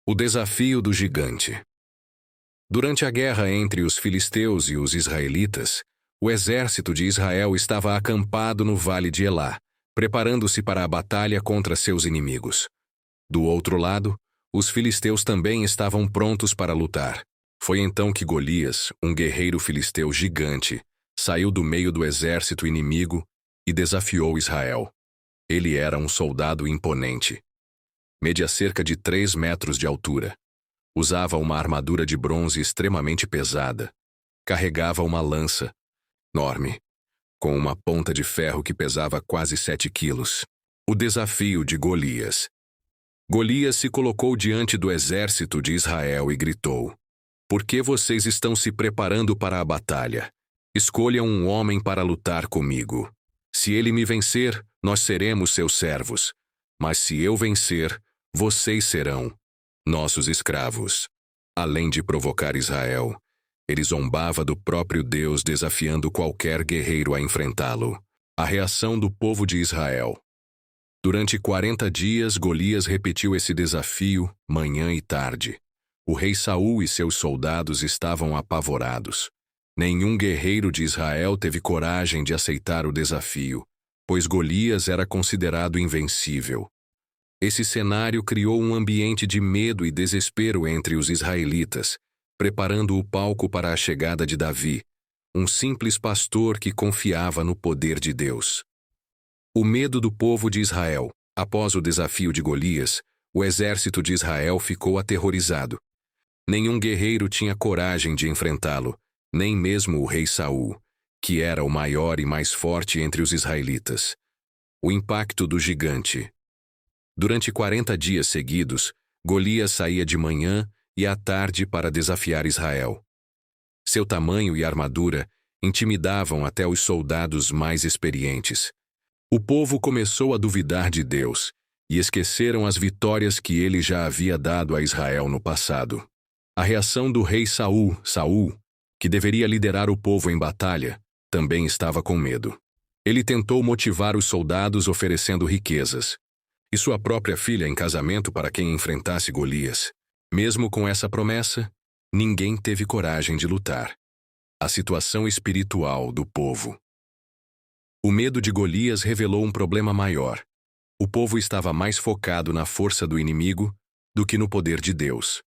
O desafio do gigante. Durante a guerra entre os filisteus e os israelitas, o exército de Israel estava acampado no vale de Elá, preparando-se para a batalha contra seus inimigos. Do outro lado, os filisteus também estavam prontos para lutar. Foi então que Golias, um guerreiro filisteu gigante, saiu do meio do exército inimigo e desafiou Israel. Ele era um soldado imponente. Media cerca de 3 metros de altura. Usava uma armadura de bronze extremamente pesada. Carregava uma lança enorme, com uma ponta de ferro que pesava quase 7 quilos. O desafio de Golias. Golias se colocou diante do exército de Israel e gritou: "Por que vocês estão se preparando para a batalha? Escolham um homem para lutar comigo. Se ele me vencer, nós seremos seus servos. Mas se eu vencer, vocês serão nossos escravos." Além de provocar Israel, ele zombava do próprio Deus, desafiando qualquer guerreiro a enfrentá-lo. A reação do povo de Israel. Durante 40 dias, Golias repetiu esse desafio, manhã e tarde. O rei Saul e seus soldados estavam apavorados. Nenhum guerreiro de Israel teve coragem de aceitar o desafio, pois Golias era considerado invencível. Esse cenário criou um ambiente de medo e desespero entre os israelitas, preparando o palco para a chegada de Davi, um simples pastor que confiava no poder de Deus. O medo do povo de Israel. Após o desafio de Golias, o exército de Israel ficou aterrorizado. Nenhum guerreiro tinha coragem de enfrentá-lo, nem mesmo o rei Saul, que era o maior e mais forte entre os israelitas. O impacto do gigante. Durante 40 dias seguidos, Golias saía de manhã e à tarde para desafiar Israel. Seu tamanho e armadura intimidavam até os soldados mais experientes. O povo começou a duvidar de Deus e esqueceram as vitórias que ele já havia dado a Israel no passado. A reação do rei Saul, que deveria liderar o povo em batalha, também estava com medo. Ele tentou motivar os soldados oferecendo riquezas e sua própria filha em casamento para quem enfrentasse Golias. Mesmo com essa promessa, ninguém teve coragem de lutar. A situação espiritual do povo. O medo de Golias revelou um problema maior. O povo estava mais focado na força do inimigo do que no poder de Deus.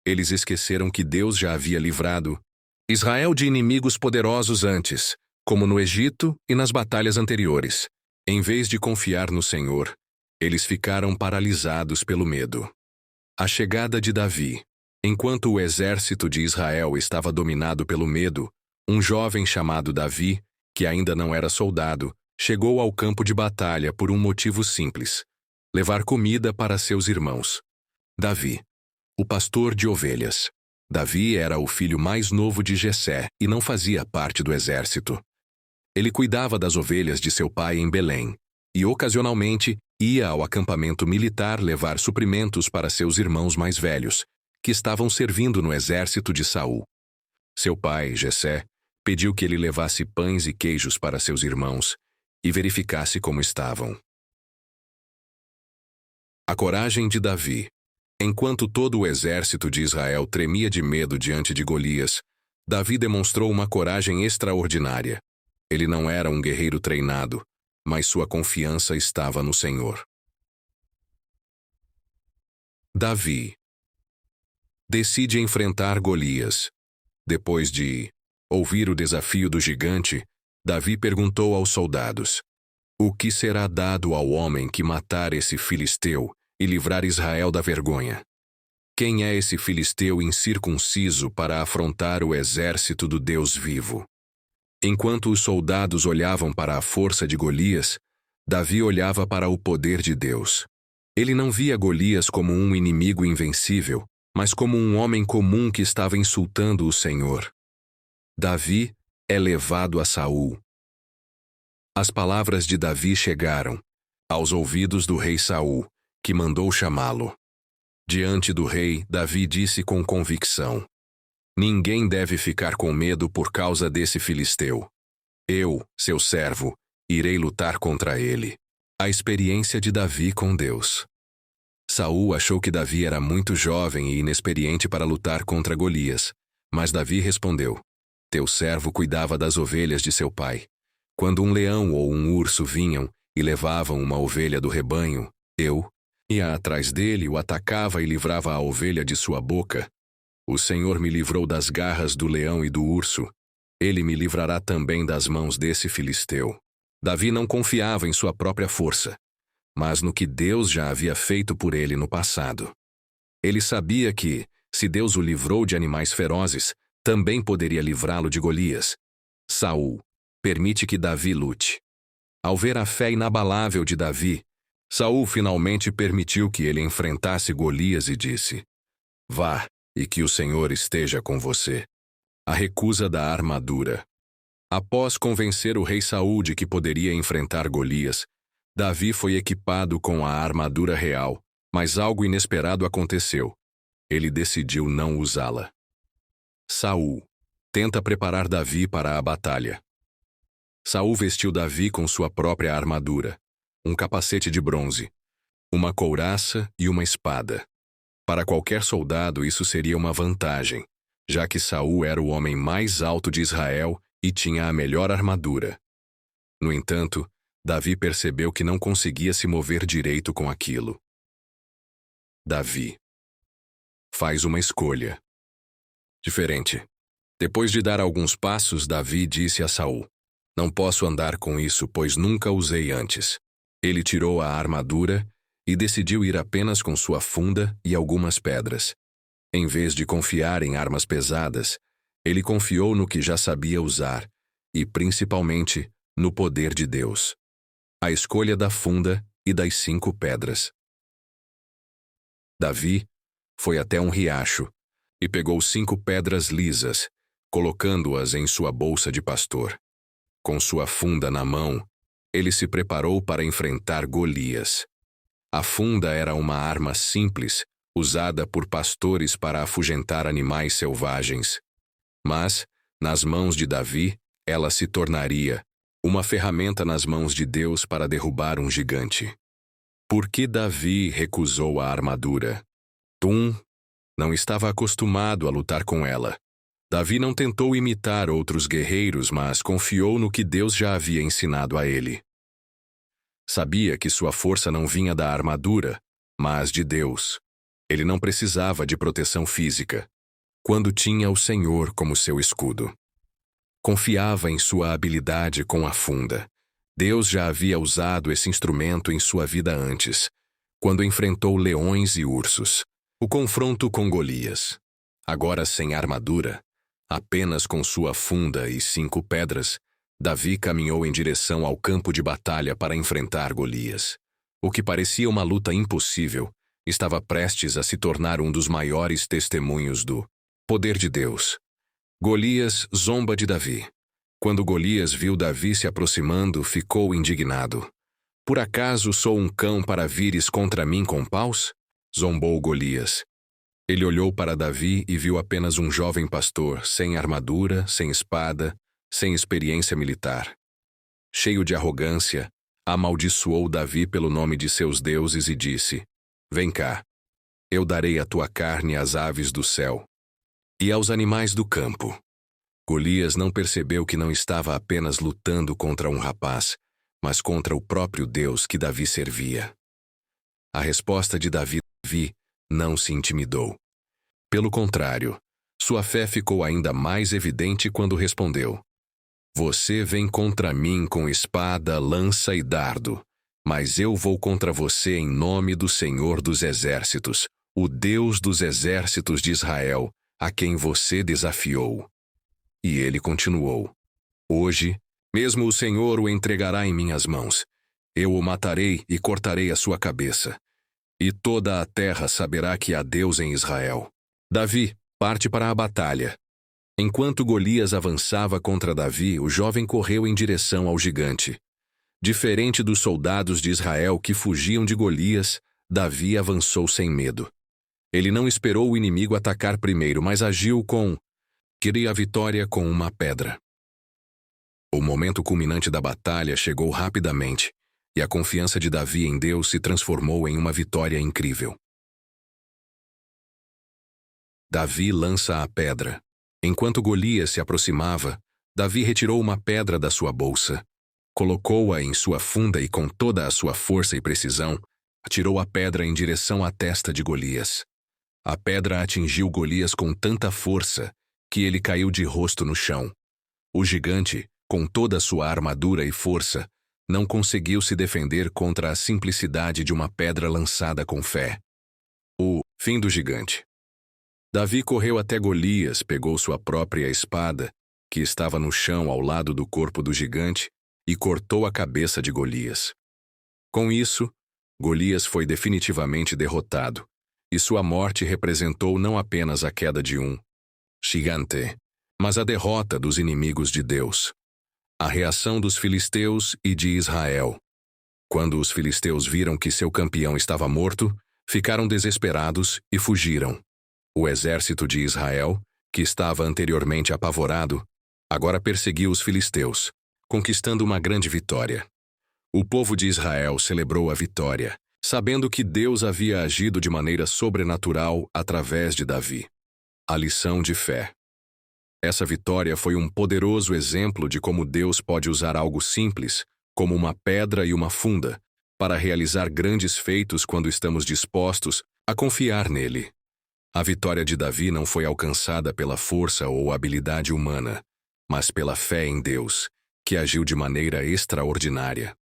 Eles esqueceram que Deus já havia livrado Israel de inimigos poderosos antes, como no Egito e nas batalhas anteriores. Em vez de confiar no Senhor, eles ficaram paralisados pelo medo. A chegada de Davi. Enquanto o exército de Israel estava dominado pelo medo, um jovem chamado Davi, que ainda não era soldado, chegou ao campo de batalha por um motivo simples: levar comida para seus irmãos. Davi, o pastor de ovelhas. Davi era o filho mais novo de Jessé e não fazia parte do exército. Ele cuidava das ovelhas de seu pai em Belém e, ocasionalmente, ia ao acampamento militar levar suprimentos para seus irmãos mais velhos, que estavam servindo no exército de Saul. Seu pai, Jessé, pediu que ele levasse pães e queijos para seus irmãos e verificasse como estavam. A coragem de Davi. Enquanto todo o exército de Israel tremia de medo diante de Golias, Davi demonstrou uma coragem extraordinária. Ele não era um guerreiro treinado, mas sua confiança estava no Senhor. Davi decide enfrentar Golias. Depois de ouvir o desafio do gigante, Davi perguntou aos soldados: "O que será dado ao homem que matar esse filisteu e livrar Israel da vergonha? Quem é esse filisteu incircunciso para afrontar o exército do Deus vivo?" Enquanto os soldados olhavam para a força de Golias, Davi olhava para o poder de Deus. Ele não via Golias como um inimigo invencível, mas como um homem comum que estava insultando o Senhor. Davi é levado a Saul. As palavras de Davi chegaram aos ouvidos do rei Saul, que mandou chamá-lo. Diante do rei, Davi disse com convicção: "Ninguém deve ficar com medo por causa desse filisteu. Eu, seu servo, irei lutar contra ele." A experiência de Davi com Deus. Saul achou que Davi era muito jovem e inexperiente para lutar contra Golias, mas Davi respondeu: Teu servo cuidava das ovelhas de seu pai. Quando um leão ou um urso vinham e levavam uma ovelha do rebanho, eu ia atrás dele, o atacava e livrava a ovelha de sua boca. O Senhor me livrou das garras do leão e do urso. Ele me livrará também das mãos desse filisteu. Davi não confiava em sua própria força, mas no que Deus já havia feito por ele no passado. Ele sabia que, se Deus o livrou de animais ferozes, também poderia livrá-lo de Golias. Saul permite que Davi lute. Ao ver a fé inabalável de Davi, Saul finalmente permitiu que ele enfrentasse Golias e disse: Vá, e que o Senhor esteja com você. A recusa da armadura. Após convencer o rei Saul de que poderia enfrentar Golias, Davi foi equipado com a armadura real, mas algo inesperado aconteceu. Ele decidiu não usá-la. Saul tenta preparar Davi para a batalha. Saul vestiu Davi com sua própria armadura, um capacete de bronze, uma couraça e uma espada. Para qualquer soldado isso seria uma vantagem, já que Saul era o homem mais alto de Israel e tinha a melhor armadura. No entanto, Davi percebeu que não conseguia se mover direito com aquilo. Davi faz uma escolha diferente. Depois de dar alguns passos, Davi disse a Saul: Não posso andar com isso, pois nunca usei antes. Ele tirou a armadura e decidiu ir apenas com sua funda e algumas pedras. Em vez de confiar em armas pesadas, ele confiou no que já sabia usar e, principalmente, no poder de Deus. A escolha da funda e das 5 pedras. Davi foi até um riacho e pegou 5 pedras lisas, colocando-as em sua bolsa de pastor. Com sua funda na mão, ele se preparou para enfrentar Golias. A funda era uma arma simples, usada por pastores para afugentar animais selvagens. Mas, nas mãos de Davi, ela se tornaria uma ferramenta nas mãos de Deus para derrubar um gigante. Por que Davi recusou a armadura? Não estava acostumado a lutar com ela. Davi não tentou imitar outros guerreiros, mas confiou no que Deus já havia ensinado a ele. Sabia que sua força não vinha da armadura, mas de Deus. Ele não precisava de proteção física, quando tinha o Senhor como seu escudo. Confiava em sua habilidade com a funda. Deus já havia usado esse instrumento em sua vida antes, quando enfrentou leões e ursos. O confronto com Golias. Agora sem armadura, apenas com sua funda e 5 pedras, Davi caminhou em direção ao campo de batalha para enfrentar Golias. O que parecia uma luta impossível estava prestes a se tornar um dos maiores testemunhos do poder de Deus. Golias zomba de Davi. Quando Golias viu Davi se aproximando, ficou indignado. Por acaso sou um cão para vires contra mim com paus? Zombou Golias. Ele olhou para Davi e viu apenas um jovem pastor, sem armadura, sem espada, sem experiência militar. Cheio de arrogância, amaldiçoou Davi pelo nome de seus deuses e disse: Vem cá, eu darei a tua carne às aves do céu e aos animais do campo. Golias não percebeu que não estava apenas lutando contra um rapaz, mas contra o próprio Deus que Davi servia. A resposta de Davi não se intimidou. Pelo contrário, sua fé ficou ainda mais evidente quando respondeu: Você vem contra mim com espada, lança e dardo, mas eu vou contra você em nome do Senhor dos Exércitos, o Deus dos exércitos de Israel, a quem você desafiou. E ele continuou: Hoje, mesmo o Senhor o entregará em minhas mãos. Eu o matarei e cortarei a sua cabeça. E toda a terra saberá que há Deus em Israel. Davi parte para a batalha. Enquanto Golias avançava contra Davi, o jovem correu em direção ao gigante. Diferente dos soldados de Israel que fugiam de Golias, Davi avançou sem medo. Ele não esperou o inimigo atacar primeiro, mas agiu queria a vitória com uma pedra. O momento culminante da batalha chegou rapidamente, e a confiança de Davi em Deus se transformou em uma vitória incrível. Davi lança a pedra. Enquanto Golias se aproximava, Davi retirou uma pedra da sua bolsa. Colocou-a em sua funda e com toda a sua força e precisão, atirou a pedra em direção à testa de Golias. A pedra atingiu Golias com tanta força que ele caiu de rosto no chão. O gigante, com toda a sua armadura e força, não conseguiu se defender contra a simplicidade de uma pedra lançada com fé. O fim do gigante. Davi correu até Golias, pegou sua própria espada, que estava no chão ao lado do corpo do gigante, e cortou a cabeça de Golias. Com isso, Golias foi definitivamente derrotado, e sua morte representou não apenas a queda de um gigante, mas a derrota dos inimigos de Deus. A reação dos filisteus e de Israel. Quando os filisteus viram que seu campeão estava morto, ficaram desesperados e fugiram. O exército de Israel, que estava anteriormente apavorado, agora perseguiu os filisteus, conquistando uma grande vitória. O povo de Israel celebrou a vitória, sabendo que Deus havia agido de maneira sobrenatural através de Davi. A lição de fé. Essa vitória foi um poderoso exemplo de como Deus pode usar algo simples, como uma pedra e uma funda, para realizar grandes feitos quando estamos dispostos a confiar nele. A vitória de Davi não foi alcançada pela força ou habilidade humana, mas pela fé em Deus, que agiu de maneira extraordinária.